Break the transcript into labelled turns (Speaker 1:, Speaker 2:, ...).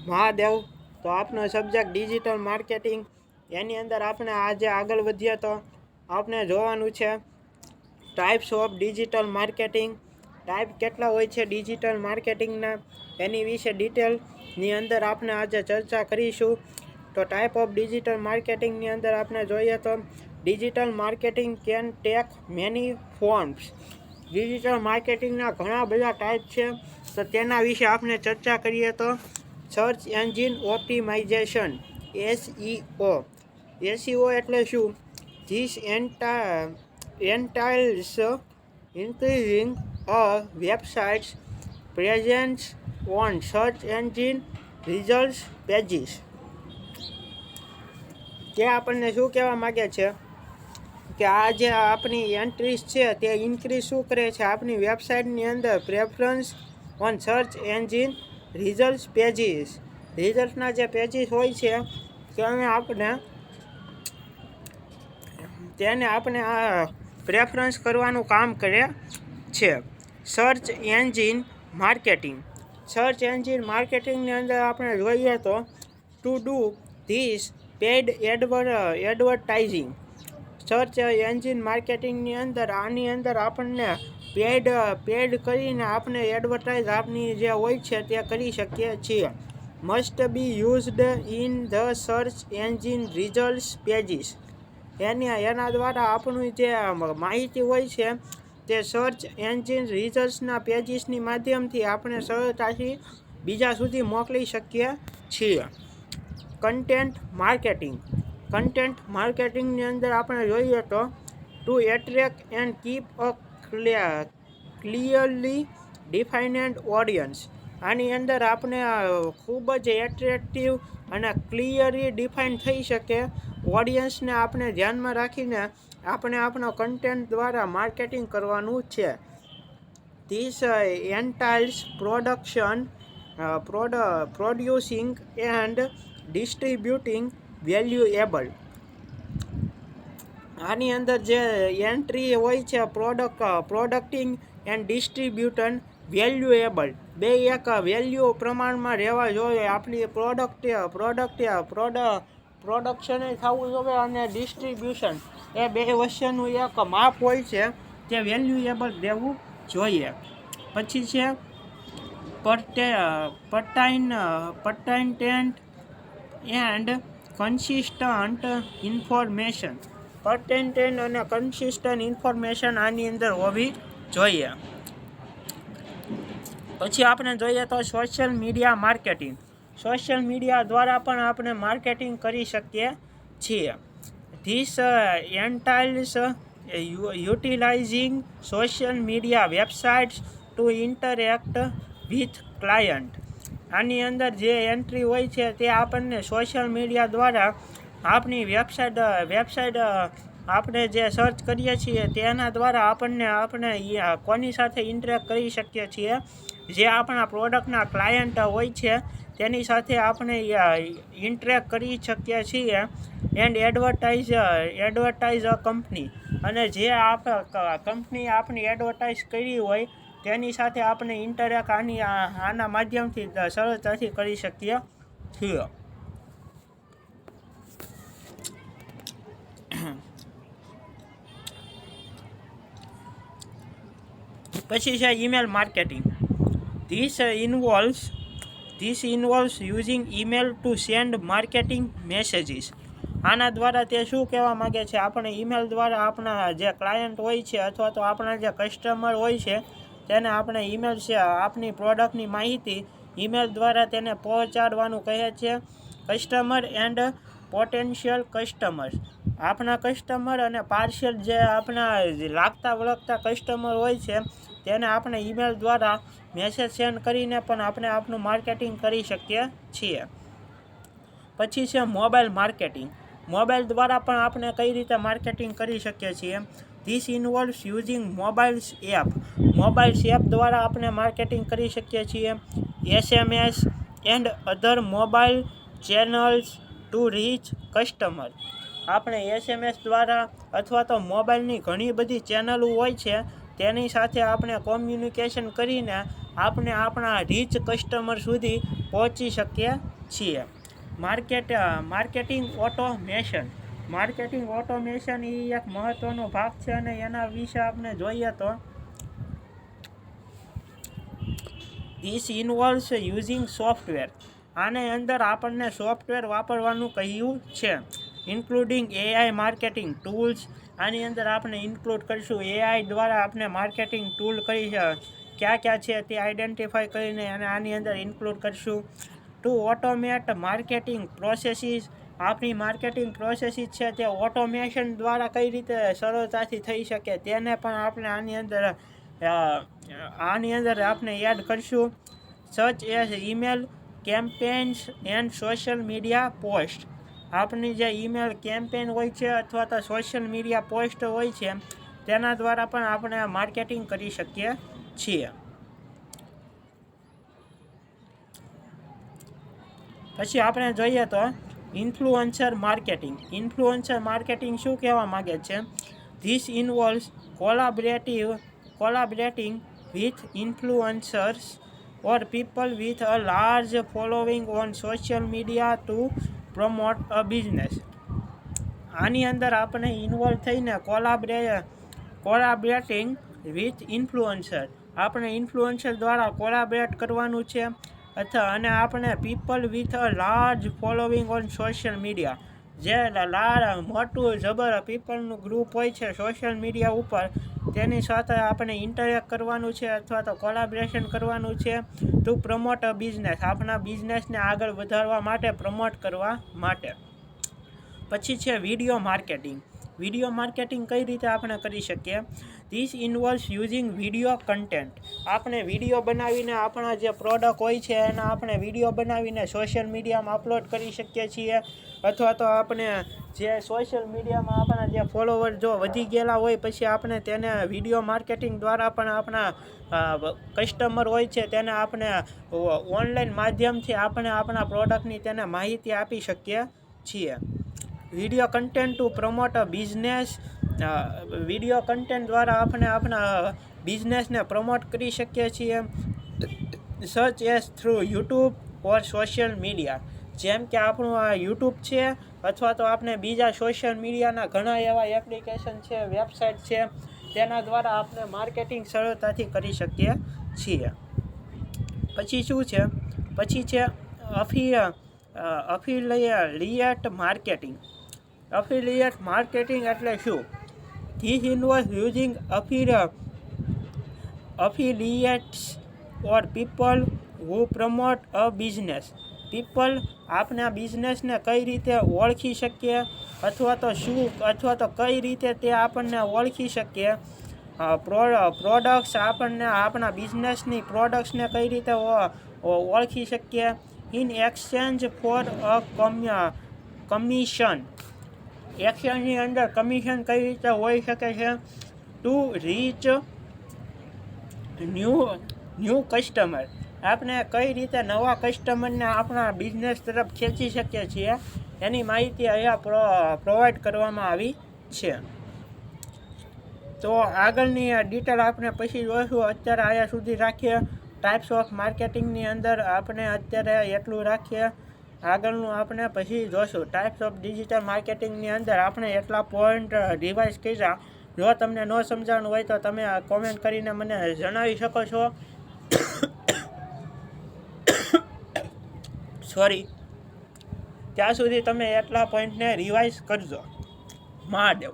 Speaker 1: મહાદેવ. તો આપનો subject digital marketing. એની અંદર આપણે આજે આગળ વધીએ તો આપણે જોવાનું છે types of digital marketing. Type કેટલા હોય છે ડિજિટલ માર્કેટિંગના, એની વિશે ડિટેલની અંદર આપણે આજે ચર્ચા કરીશું. તો ટાઈપ ઓફ ડિજિટલ માર્કેટિંગની અંદર આપણે જોઈએ તો digital marketing can take many forms. Digital માર્કેટિંગના ઘણા બધા ટાઈપ છે, તો તેના વિશે આપણે ચર્ચા કરીએ તો search engine optimization SEO. SEO એટલે શું? This entails increasing a website's presence on search engine results pages. તે આપણને શું કહેવા માગે છે કે આ જે આપણી એન્ટ્રીઝ છે તે ઇન્ક્રીઝ શું કરે છે, આપણી વેબસાઇટની અંદર preference on search engine result pages. રિઝલ્ટના જે પેજીસ હોય છે તેને આપણે આ પ્રેફરન્સ કરવાનું કામ કરે છે. Search engine marketing. Search engine માર્કેટિંગની અંદર આપણે જોઈએ તો to do this paid advertising. Search engine માર્કેટિંગની અંદર આની અંદર આપણને પેડ કરીને આપણે એડવર્ટાઇઝ આપની જે હોય છે તે કરી શકીએ છીએ. Must be used in the search engine result pages. એના દ્વારા આપણું જે માહિતી હોય છે તે સર્ચ એન્જિન રિઝલ્ટ્સના પેજીસની માધ્યમથી આપણે સરળતાથી બીજા સુધી મોકલી શકીએ છીએ. Content marketing. કન્ટેન્ટ માર્કેટિંગની અંદર આપણે જોઈએ તો to attract and keep a clearly defined audience. આની અંદર આપણે ખૂબ જ એટ્રેક્ટિવ અને ક્લિયરલી ડિફાઇન થઈ શકે ઓડિયન્સને આપણે ધ્યાનમાં રાખીને આપણે આપણો કન્ટેન્ટ દ્વારા માર્કેટિંગ કરવાનું છે. This entails producing and distributing valuable. આની અંદર જે એન્ટ્રી હોય છે પ્રોડક્ટિંગ એન્ડ ડિસ્ટ્રીબ્યુશન વેલ્યુએબલ, બે એક વેલ્યુ પ્રમાણમાં રહેવા જોઈએ. આપણી પ્રોડક્શન થવું જોઈએ અને ડિસ્ટ્રીબ્યુશન, એ બે વચ્ચેનું એક માપ હોય છે તે વેલ્યુએબલ દેવું જોઈએ. પછી છે પર્ટાઇનન્ટ એન્ડ કન્સિસ્ટન્ટ ઇન્ફોર્મેશન. પર્ટેન્ટ અને કન્સિસ્ટન્ટ ઇન્ફોર્મેશન આની અંદર હોવી જોઈએ. પછી આપણે જોઈએ તો social media marketing. Social media દ્વારા પણ આપણે માર્કેટિંગ કરી શકીએ છીએ. This entails utilising social media websites to interact with client. આની અંદર જે એન્ટ્રી હોય છે તે આપણને સોશિયલ મીડિયા દ્વારા આપણી વેબસાઇટ આપણે જે સર્ચ કરીએ છીએ તેના દ્વારા આપણે કોની સાથે ઇન્ટરેક્ટ કરી શકીએ છીએ, જે આપણા પ્રોડક્ટના ક્લાયન્ટ હોય છે તેની સાથે આપણે ઇન્ટરેક્ટ કરી શકીએ છીએ. And advertise a company. અને જે કંપની આપણી એડવર્ટાઇઝ કરી હોય તેની સાથે આપણે ઇન્ટરેક્ટ આના માધ્યમથી સરળતાથી કરી શકીએ છીએ. પછી છે email marketing. This ઇન્વોલ્વ્સ using email to send marketing messages. આના દ્વારા તે શું કહેવા માગે છે, આપણે ઈમેલ દ્વારા આપણા જે ક્લાયન્ટ હોય છે અથવા તો આપણા જે કસ્ટમર હોય છે તેને આપણે ઈમેલ છે આપણી પ્રોડક્ટની માહિતી ઈમેલ દ્વારા તેને પહોંચાડવાનું કહે છે. Customer and potential customers. આપણા કસ્ટમર અને પાર્શિયલ જે આપણા લાગતા વળગતા કસ્ટમર હોય છે તેને આપણે ઈમેલ દ્વારા મેસેજ સેન્ડ કરીને પણ આપણે આપણું માર્કેટિંગ કરી શકીએ છીએ. પછી છે મોબાઈલ માર્કેટિંગ. મોબાઈલ દ્વારા પણ આપણે કઈ રીતે માર્કેટિંગ કરી શકીએ છીએ. This ઇન્વોલ્વ્સ using mobiles app. Mobiles app દ્વારા આપણે માર્કેટિંગ કરી શકીએ છીએ. SMS and other mobile channels to reach customer. આપણે SMS દ્વારા અથવા તો મોબાઈલની ઘણી બધી ચેનલો હોય છે તેની સાથે આપણે કોમ્યુનિકેશન કરીને આપણે આપણા રીચ કસ્ટમર સુધી પહોંચી શકીએ છીએ. માર્કેટિંગ ઓટોમેશન એ એક મહત્વનો ભાગ છે અને એના વિશે આપણે જોઈએ તો ધીસ ઇન્વોલ્વ્સ યુઝિંગ સોફ્ટવેર. આની અંદર આપણને સોફ્ટવેર વાપરવાનું કહ્યું છે, ઇન્ક્લુડિંગ એઆઈ માર્કેટિંગ ટૂલ્સ. આની અંદર આપણે ઇન્ક્લુડ કરીશું એઆઈ દ્વારા આપણે માર્કેટિંગ ટૂલ ક્યાં છે તે આઈડેન્ટિફાઈ કરીને અને આની અંદર ઇન્ક્લુડ કરીશું. To automate marketing processes. આપણી માર્કેટિંગ પ્રોસેસીસ છે તે ઓટોમેશન દ્વારા કઈ રીતે સરળતાથી થઈ શકે તેને પણ આપણે આની અંદર આપણે એડ કરીશું. Such as email campaigns and social media post. આપણી જે ઈમેલ કેમ્પેન હોય છે અથવા તો સોશિયલ મીડિયા પોસ્ટ હોય છે તેના દ્વારા પણ આપણે માર્કેટિંગ કરી શકીએ છીએ. પછી આપણે જોઈએ તો ઇન્ફ્લુઅન્સર માર્કેટિંગ શું કહેવા માગે છે? This involves collaborating with influencers or people with a large following on social media to promote a business. આની અંદર આપણે ઇન્વોલ્વ થઈને કોલાબરેટિંગ વિથ ઇન્ફ્લુઅન્સર. આપણે ઇન્ફ્લુઅન્સર દ્વારા કોલાબરેટ કરવાનું છે અને આપણે people with a large following on social media. જે મોટું જબર પીપલનું ગ્રુપ હોય છે સોશિયલ મીડિયા ઉપર તેની સાથે આપણે ઇન્ટરેક્ટ કરવાનું છે અથવા તો કોલાબરેશન કરવાનું છે ટુ પ્રમોટ અ બિઝનેસ. આપણા બિઝનેસને આગળ વધારવા માટે પ્રમોટ કરવા માટે. પછી છે વિડીયો માર્કેટિંગ કઈ રીતે આપણે કરી શકીએ? This ઇન્વોલ્વ્સ using video content. આપણે વિડીયો બનાવીને આપણા જે પ્રોડક્ટ હોય છે એના આપણે વિડીયો બનાવીને સોશિયલ મીડિયામાં અપલોડ કરી શકીએ છીએ અથવા તો આપણે જે સોશિયલ મીડિયામાં આપણા જે ફોલોવર જો વધી ગયેલા હોય પછી આપણે તેને વિડીયો માર્કેટિંગ દ્વારા પણ આપણા કસ્ટમર હોય છે તેને આપણે ઓનલાઈન માધ્યમથી આપણે આપણા પ્રોડક્ટની તેને માહિતી આપી શકીએ છીએ. વિડીયો કન્ટેન્ટ ટુ પ્રમોટ અ બિઝનેસ. વિડીયો કન્ટેન્ટ દ્વારા આપણે આપણા બિઝનેસને પ્રમોટ કરી શકીએ છીએ. સચ એઝ થ્રુ યુટ્યુબ ઓર સોશિયલ મીડિયા. જેમ કે આપણું આ યુટ્યુબ છે અથવા તો આપણે બીજા સોશિયલ મીડિયાના ઘણા એવા એપ્લિકેશન છે, વેબસાઇટ છે તેના દ્વારા આપણે માર્કેટિંગ સરળતાથી કરી શકીએ છીએ. પછી શું છે? પછી છે અફિલિયેટ માર્કેટિંગ એટલે શું? This ઇન્વોલ્વ્સ using affiliates or people who promote a business. People આપણા બિઝનેસને કઈ રીતે ઓળખી શકીએ અથવા તો કઈ રીતે તે આપણને ઓળખી શકીએ. પ્રોડક્ટ્સ આપણને આપણા બિઝનેસની પ્રોડક્ટ્સને કઈ રીતે ઓળખી શકીએ. In exchange for a commission. એક્સચેન્જની અંદર કમિશન કઈ રીતે હોઈ શકે છે? To reach new customer. આપણે કઈ રીતે નવા કસ્ટમરને આપણા બિઝનેસ તરફ ખેંચી શકીએ છીએ એની માહિતી અહીંયા પ્રોવાઈડ કરવામાં આવી છે. તો આગળની ડિટેલ આપણે પછી જોઈશું. અત્યારે અહીંયા સુધી રાખીએ. ટાઈપ્સ ઓફ માર્કેટિંગની અંદર આપણે અત્યારે એટલું રાખીએ. આગળનું આપણે પછી જોઈશું. ટાઈપ્સ ઓફ ડિજિટલ માર્કેટિંગની અંદર આપણે એટલા પોઈન્ટ રિવાઇઝ કર્યા. જો તમને ન સમજાણું હોય તો તમે કોમેન્ટ કરીને મને જણાવી શકો છો. સોરી. ત્યાં સુધી તમે એટલા પોઈન્ટને રિવાઇઝ કરજો. મહાદેવ.